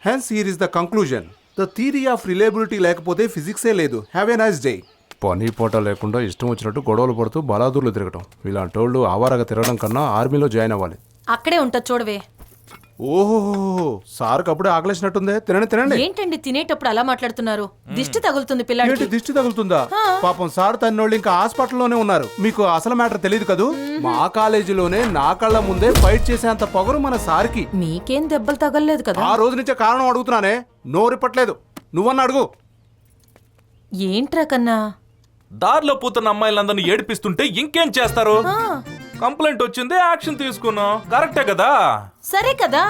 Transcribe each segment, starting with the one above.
Hence here is the conclusion. The theory of reliability లేకపోతే ఫిజిక్సే లేదు. Have a nice day. పని పూట లేకుండా ఇష్టం వచ్చినట్టు గొడవలు పడుతూ బలాదూర్లు తిరగటం, ఇలాంటి వాళ్ళు ఆవారగా తిరగడం కన్నా ఆర్మీలో జాయిన్ అవ్వాలి. అక్కడే ఉంటుంది చూడవే. ఓహో, సార్కి అప్పుడే ఆకలేసినట్టుందే. తినండి తినండి. ఏంటండి తినేటప్పుడు అలా మాట్లాడుతున్నారు? దిష్టి తగులుతుంది పిల్లడికి. ఏంటి దిష్టి తగులుతుందా? పాపం సార్ తన్నోళ్ళు ఇంకా హాస్పిటల్లోనే ఉన్నారు. మీకు అసలు మ్యాటర్ తెలియదు కదూ. మా కాలేజీలోనే నా కళ్ళ ముందే ఫైట్ చేసేంత పొగరు మన సార్కి. మీకేం దెబ్బలు తగలలేదు కదా? ఆ రోజు నుంచే కారణం అడుగుతున్నానే, నోరిప్పట్లేదు. నువ్వన్న అడుగు. ఏంట్రా కన్నా? దారిలో పోతున్న అమ్మాయిలందరినీ ఏడిపిస్తుంటే ఇంకేం చేస్తారు? కంప్లైంట్ వచ్చింది, యాక్షన్ తీసుకున్నాం. కరెక్టే కదా? సరే కదా.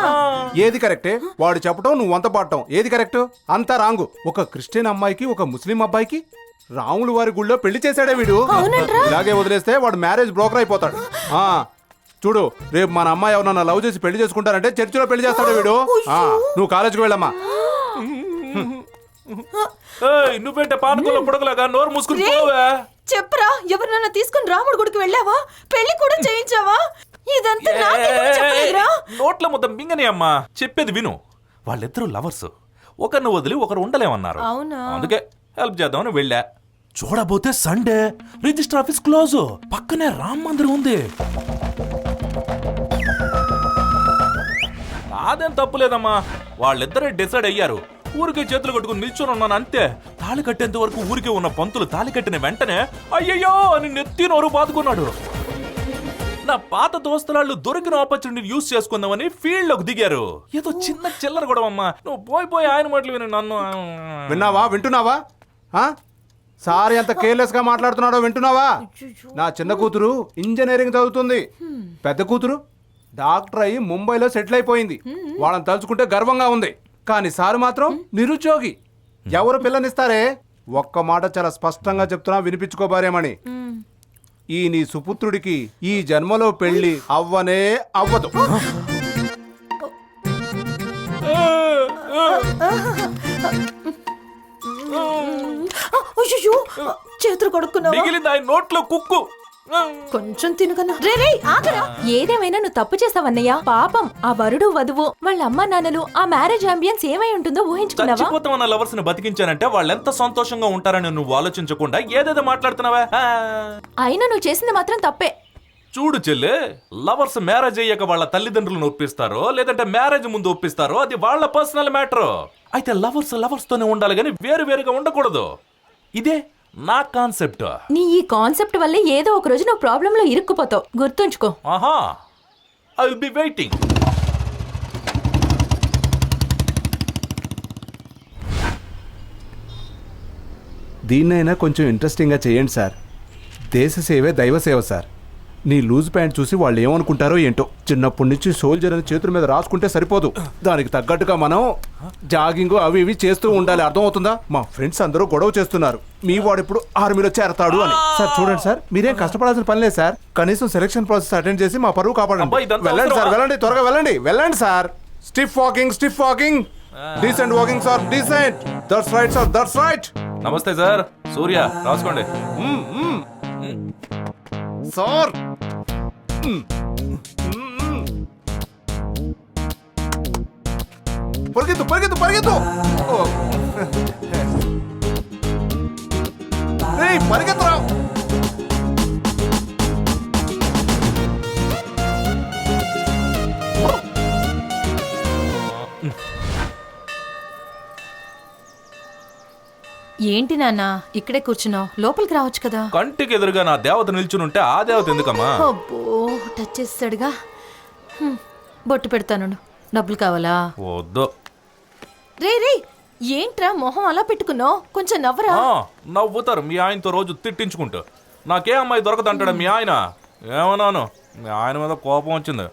ఏది కరెక్టే? వాడు చెప్పటం, నువ్వు వంత పాడటం. ఏది కరెక్ట్? అంతా రాంగు. ఒక క్రిస్టియన్ అమ్మాయికి ఒక ముస్లిం అబ్బాయికి రాములు వారి గుళ్ళో పెళ్లి చేశాడే వీడు. ఇలాగే వదిలేస్తే వాడు మ్యారేజ్ బ్రోకర్ అయిపోతాడు. చూడు, రేపు మన అమ్మాయి ఎవరన్నా లవ్ చేసి పెళ్లి చేసుకుంటారంటే చర్చిలో పెళ్లి చేస్తాడు వీడు. నువ్వు కాలేజీకి వెళ్ళమ్మా. నువ్వేంటే పానకంలో పొడగలాగా నోరు మూసుకుని పోవే. చెప్పరా, ఎవరినైనా తీసుకుని రాముడి గుడికి వెళ్ళావా? పెళ్లి కూడా చేయించావా? ఇదంతా నాకెందుకు చెప్పలేదురా? నోట్ల ముద్ద మింగని అమ్మా, చెప్పేది విను. వాళ్ళిద్దరూ లవర్స్, ఒకరిని వదిలి ఒకరు ఉండలేమన్నారు. అవునా? అందుకే హెల్ప్ చేద్దామని వెళ్ళా. చూడబోతే సండే రిజిస్టర్ ఆఫీస్ క్లోజ్, పక్కనే రామ్ మందిరం ఉంది. అదేం తప్పులేదమ్మా, వాళ్ళిద్దరే డిసైడ్ అయ్యారు. ఊరికే చేతులు కట్టుకుని నిల్చొని ఉన్నాను అంతే. తాళి కట్టేంత వరకు ఊరికే ఉన్న పంతులు తాళి కట్టిన వెంటనే అయ్యయ్యో అని నెత్తి నోరు బాదుకున్నాడు. నా పాత దోస్తులాళ్ళు దొరికిన ఆపర్చునిటీని యూజ్ చేసుకుందామని ఫీల్డ్ లోకి దిగారు. ఏదో చిన్న చిల్లర కూడా అమ్మా. నువ్వు పోయి ఆయన మాటలు విని నన్ను విన్నావా? వింటున్నావా? సార్ ఎంత కేర్లెస్ గా మాట్లాడుతున్నాడో వింటున్నావా? నా చిన్న కూతురు ఇంజనీరింగ్ చదువుతుంది, పెద్ద కూతురు డాక్టర్ అయ్యి ముంబైలో సెటిల్ అయిపోయింది. వాళ్ళని తలుచుకుంటే గర్వంగా ఉంది. కానీ సారు మాత్రం నిరుద్యోగి. ఎవరు పిల్లనిస్తారే? ఒక్క మాట చాలా స్పష్టంగా చెప్తున్నా, వినిపించుకోబారేమని. ఈ నీ సుపుత్రుడికి ఈ జన్మలో పెళ్లి అవ్వనే అవ్వదు. చేతులు కొడుకున్నావా? మిగిలింది ఆయన నోట్లో కుక్కు. కొంచెం తినుకన్నా. రే ఆగరా. ఏదేమైనా నువ్వు తప్పు చేస్తావన్నయ్య. పాపం ఆ వరుడు వధువు వాళ్ళ అమ్మా నాన్నలు ఆ మ్యారేజ్ అంబియన్స్ ఏమై ఉంటుందో ఊహించుకున్నావా? చచ్చిపోతామన్న లవర్స్ ని బతికించానంటే వాళ్ళెంత సంతోషంగా ఉంటారని నువ్వు ఆలోచించకుండా ఏదేదో మాట్లాడుతున్నావా? అయినా నువ్వు చేసింది మాత్రం తప్పే. చూడు చెల్లె, లవర్స్ మ్యారేజ్ అయ్యాక వాళ్ళ తల్లిదండ్రులను ఒప్పిస్తారో లేదంటే మ్యారేజ్ ముందు ఒప్పిస్తారో అది వాళ్ళ పర్సనల్ మ్యాటర్. అయితే లవర్స్ తోనే ఉండాలి గానీ వేరు వేరుగా ఉండకూడదు. ఇదే నా కాన్సెప్ట్. నీ ఈ కాన్సెప్ట్ వల్లే ఏదో ఒక రోజు నువ్వు ప్రాబ్లం లో ఇరుక్కుపోతావు, గుర్తుంచుకో. ఆహా, ఐ విల్ బి వెయిటింగ్. దీన్నైనా కొంచెం ఇంట్రెస్టింగ్గా చేయండి సార్. దేశ సేవే దైవ సేవ సార్. నీ లూజ్ ప్యాంట్ చూసి వాళ్ళు ఏమనుకుంటారో ఏంటో. చిన్నప్పటి నుంచి సోల్జర్ అని చేతుల మీద రాసుకుంటే సరిపోదు, దానికి తగ్గట్టుగా మనం జాగింగ్ అవి ఇవి చేస్తూ ఉండాలి. అర్థమవుతుందా? మా ఫ్రెండ్స్ అందరూ గొడవ చేస్తున్నారు, మీ వాడు ఇప్పుడు ఆర్మీలో చేరతాడు అని. సార్ చూడండి సార్, మీరేం కష్టపడాల్సిన పని లేదు సార్. కనీసం సెలక్షన్ ప్రాసెస్ అటెండ్ చేసి మా పరువు కాపాడండి. వెళ్ళండి సార్, వెళ్ళండి, త్వరగా వెళ్ళండి, వెళ్ళండి sir. Stiff walking, decent walking sir, decent. That's right sir, that's right. నమస్తే సార్. సూర్య రాసుకోండి సార్. పరిగెత్తు. పరిగెత్తరా. ఏంటి నాన్న ఇక్కడే కూర్చున్నావు? లోపలికి రావచ్చు కదా. కంటికి ఎదురుగా నా దేవత నిల్చునుంటే ఆ దేవత ఎందుకమ్మా? అబ్బో, టచ్ చేస్తాడుగా. బొట్టు పెడతాను. డబ్బులు కావాలా? వద్దు. రే ఏంట్రా మొహం అలా పెట్టుకున్నావు? కొంచెం నవ్వరా. నవ్వుతారు మీ ఆయనతో రోజు తిట్టించుకుంటూ. నాకే అమ్మాయి దొరకదంటాడా మీ ఆయన? ఏమన్నాను, మీ ఆయన మీద కోపం వచ్చింది.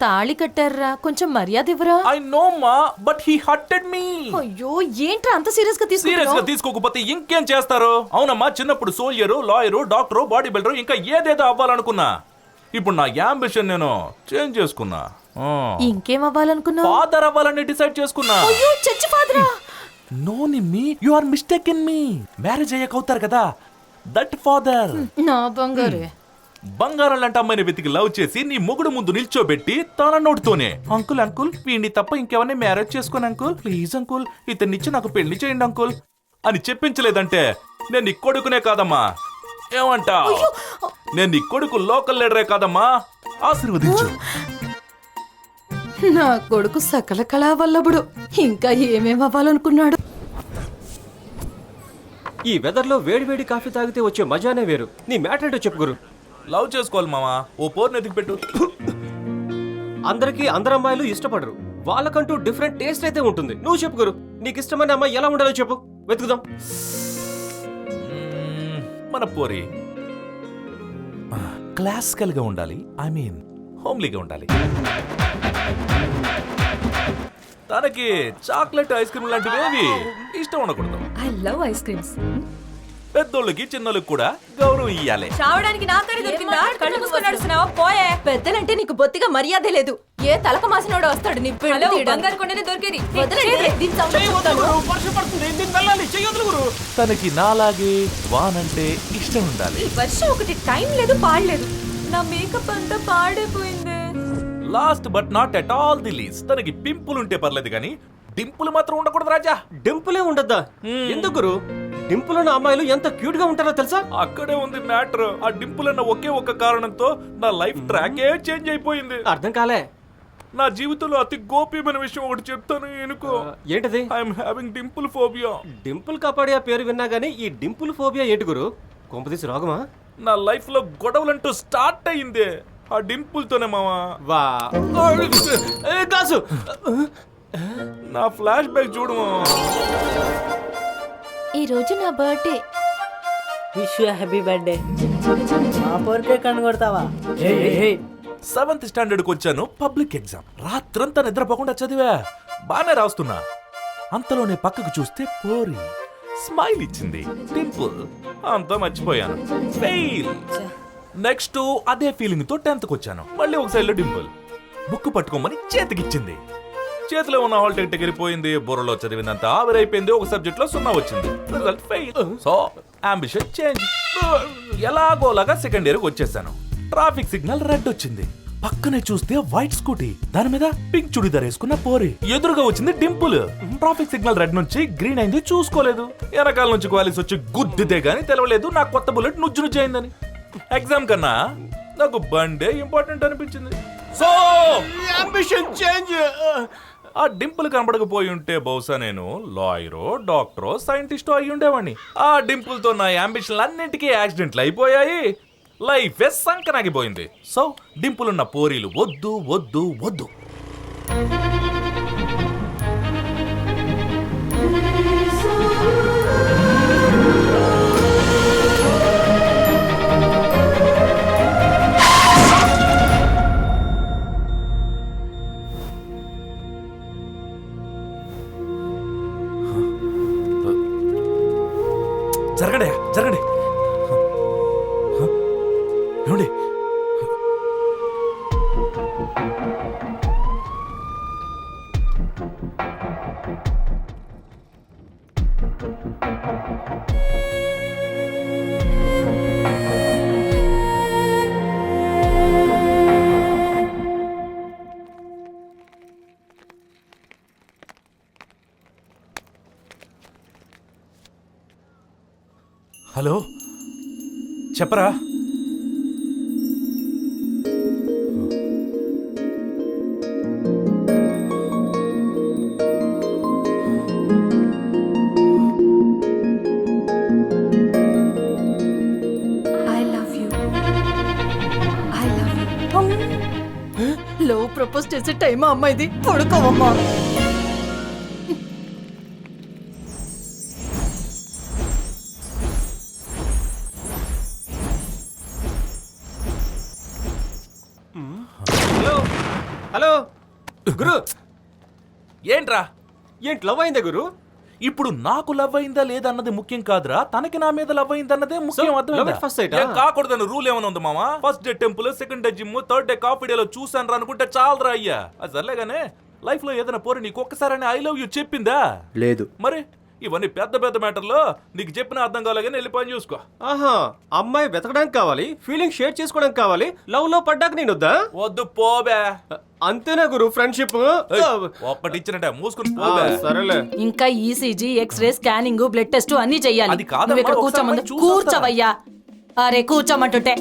తాళి కట్టారా, కొంచెం మర్యాద ఇవ్వరా. ఐ నో మా, బట్ హీ హర్టెడ్ మీ. అయ్యో, ఏంట్రా అంత సీరియస్ గా తీసుకోకపోతే ఇంకేం చేస్తారు? అవునమ్మా, చిన్నప్పుడు soldier, lawyer, doctor, body builder ఇంకా ఏదేదో అవ్వాలనుకున్నా. ఇప్పుడు నా యాంబిషన్ నేను చేంజ్ చేసుకున్నా. ఇంకేం అవ్వాలనుకున్నా? ఫాదర్ అవ్వాలని డిసైడ్ చేసుకున్నా. అయ్యో, చచ్చి ఫాదరా. No me, you are mistake in me. Marriage అయ్యాక అవుతారు కదా, దట్ ఫాదర్. నా బంగారే. బంగారం లాంటి అమ్మాయిని వెతికి లవ్ చేసి నీ మొగుడు ముందు నిల్చోబెట్టి తన నోటితోనే అంకుల్ అంకుల్ వీడిని తప్ప ఇంకెవరిని మ్యారేజ్ చేసుకోను అంకుల్ ప్లీజ్ అంకుల్ ఇతన్నిచ్చి నాకు పెళ్లి చేయండి అంకుల్ అని చెప్పించలేదంటే నేను నీ కొడుకునే కాదమ్మా ఏమంటా నేను నీ కొడుకు లోకల్ లీడరే కాదమ్మా ఆశీర్వదించు నా కొడుకు సకల కళావల్లభుడు ఇంకా ఏమేం అవ్వాలనుకున్నాడు. ఈ వెదర్లో వేడివేడి కాఫీ తాగితే వచ్చే మజానే వేరు. నీ మ్యాటర్ ఏంటో చెప్పు గురు. లవ్ చేసుకోవాలి మామా ఓ పోర్ని ఎతికి పెట్టు అందరికీ అందరు అమ్మాయిలు ఇష్టపడరు. వాళ్ళకంటూ డిఫరెంట్ టేస్ట్ అయితే ఉంటుంది. నువ్వు చెప్పు గురు, నీకు ఇష్టమైన అమ్మాయి ఎలా ఉండాలో చెప్పు, వెతుకుదాం. మన పోరి క్లాసికల్ గా ఉండాలి, ఐ మీన్ హోమ్లీగా ఉండాలి. తనకి చాక్లెట్ ఐస్ క్రీమ్ లాంటివి ఏవి ఇష్టం ఉండకూడదు. I love ice creams. పెద్దోళ్ళకి చిన్నోళ్ళకి కూడా గౌరవం ఇయ్యాలి. చావడానికి నాకరే దొరికిందా? కళ్ళు మూసుకొని నడుస్తున్నావా? పోయే. పెద్దలంటే నీకు బొత్తిగా మర్యాదే లేదు. ఏ తలక మాసినోడు వస్తాడు నీ పెళ్లి బంగారు కొండనే దొరికేది. తనకి నాలాగే వానంటే ఇష్టం ఉండాలి. ఈ వర్షం ఒకటి టైం లేదు పాడలేదు. నా మేకప్ అంతా పాడైపోయింది. Last but not at all the least తనకి పింపుల్ ఉంటే పర్లేదు కానీ డింపుల్ మాత్రం ఉండకూడదు రాజా. డింపులే ఉండద్దా? ఎందుకు గురు? డింపుల్ ఉన్న అమ్మాయిలు ఎంత క్యూట్ గా ఉంటారో తెలుసా? అక్కడే ఉంది మ్యాటర్. ఆ డింపుల్ అన్న ఒకే ఒక్క కారణంతో నా లైఫ్ ట్రాకే చేంజ్ అయిపోయింది. అర్థం కాలే. నా జీవితంలో అతి గోప్యమైన విషయం ఒకటి చెప్తాను ఎనుకో. ఏంటది? I'm having dimple phobia. Dimple Kapadia పేరు విన్నా గానీ ఈ డింపుల్ ఫోబియా ఏంటి గురు? కొంపదీసి రోగమా? నా లైఫ్ లో గొడవలంటూ స్టార్ట్ అయింది ఆ డింపుల్ తోనే మావా. వా కాసు నా ఫ్లాష్ బ్యాక్ చూడు మావా. ఈ రోజు నా birthday. Wish you happy birthday. మా పోరికే కన్ను కొడతావా? 7th స్టాండర్డ్ కి వచ్చాను. పబ్లిక్ ఎగ్జామ్ రాత్రంతా నిద్రపోకుండా చదివా. బానే రాస్తున్నా. అంతలోనే పక్కకు చూస్తే పోరి స్మైల్ ఇచ్చింది. డింపుల్ అంతా మర్చిపోయాను. ఫెయిల్. నెక్స్ట్ అదే ఫీలింగ్ తో 10th కి వచ్చాను. మళ్ళీ ఒక సైడ్ లో డింపుల్ బుక్ పట్టుకోమని చేతికిచ్చింది. చేతిలో ఉన్న హాల్ టికెట్ ఎగిరిపోయింది. బుర్రలో చదివినంత ఆవిరైపోయింది. ఒక సబ్జెక్ట్ లో 0 వచ్చింది. Result fail. So ambition change. ఎలాగోలాగా సెకండ్ ఇయర్ వచ్చేసాను. ట్రాఫిక్ సిగ్నల్ రెడ్ వచ్చింది. పక్కనే చూస్తే వైట్ స్కూటీ, దాని మీద పింక్ చుడిదార్ వేసుకున్న పోరి. ఎదురుగా వచ్చింది డింపుల్. ట్రాఫిక్ సిగ్నల్ రెడ్ నుంచి గ్రీన్ అయింది చూసుకోలేదు. వెనకాల నుంచి క్వాలిస్ వచ్చి గుద్దితే గానీ తెలవలేదు నా కొత్త బుల్లెట్ నుజ్జు నుజ్జు అయిందని. ఎగ్జామ్ కన్నా నాకు బండే ఇంపార్టెంట్ అనిపించింది. So ambition change. ఆ డింపుల్ కనబడకపోయి ఉంటే బహుశా నేను లాయరో డాక్టరో సైంటిస్టో అయి ఉండేవాడిని. ఆ డింపుల్ తో నా అంబిషన్లు అన్నింటికీ యాక్సిడెంట్లు అయిపోయాయి. లైఫ్ సంకనాగిపోయింది. సో డింపుల్ ఉన్న పోరీలు వద్దు వద్దు వద్దు. జరగండి జరగండి. ఏమండి హలో చెప్పరా. లవ్ ప్రపోజ్ చేసే టైమా అమ్మాయిది? పడుకోవమ్మా. హలో హలో గురు, ఏంట్రా? ఏంటి లవ్ అయిందా గురు? ఇప్పుడు నాకు లవ్ అయిందా లేదా అన్నది ముఖ్యం కాదురా, తనకి నా మీద లవ్ అయిందన్నదే ముఖ్యం. love at first sight ఆ? ఏం కాకూడదని రూల్ ఏమైనా ఉంది మామా? First day temple, second day gym, third day coffee డేలో చూసాను రా అనుకుంటే చాలరా అయ్యా. అది సర్లేగానే లైఫ్ లో ఏదైనా పోరి నీకు ఒక్కసారి ఐ లవ్ యూ చెప్పిందా? లేదు. మరి ఇవన్నీ పెద్ద పెద్ద మ్యాటర్లో నీకు చెప్పిన అర్థం కాలేగానే వెళ్ళి పని చూసుకో. ఆహా, అమ్మాయి వెతకడానికి కావాలి, ఫీలింగ్ షేర్ చేసుకోవడానికి కావాలి, లవ్ లో పడ్డాక నేను వద్దా? వద్దు పోబే. అంతేనా గురు ఫ్రెండ్షిప్? ఒక్కటి ఇచ్చినట్టే మూసుకుని పోబే. సరేలే. ఇంకా ECG x-ray scanning blood test అన్ని చెయ్యాలి. అది కాదమ్మా, నువ్వు ఇక్కడ ఒకసారి కూర్చోమంది పోయి చూసొస్తా. కూర్చోవయ్యా. అరే కూర్చోమంటుంటే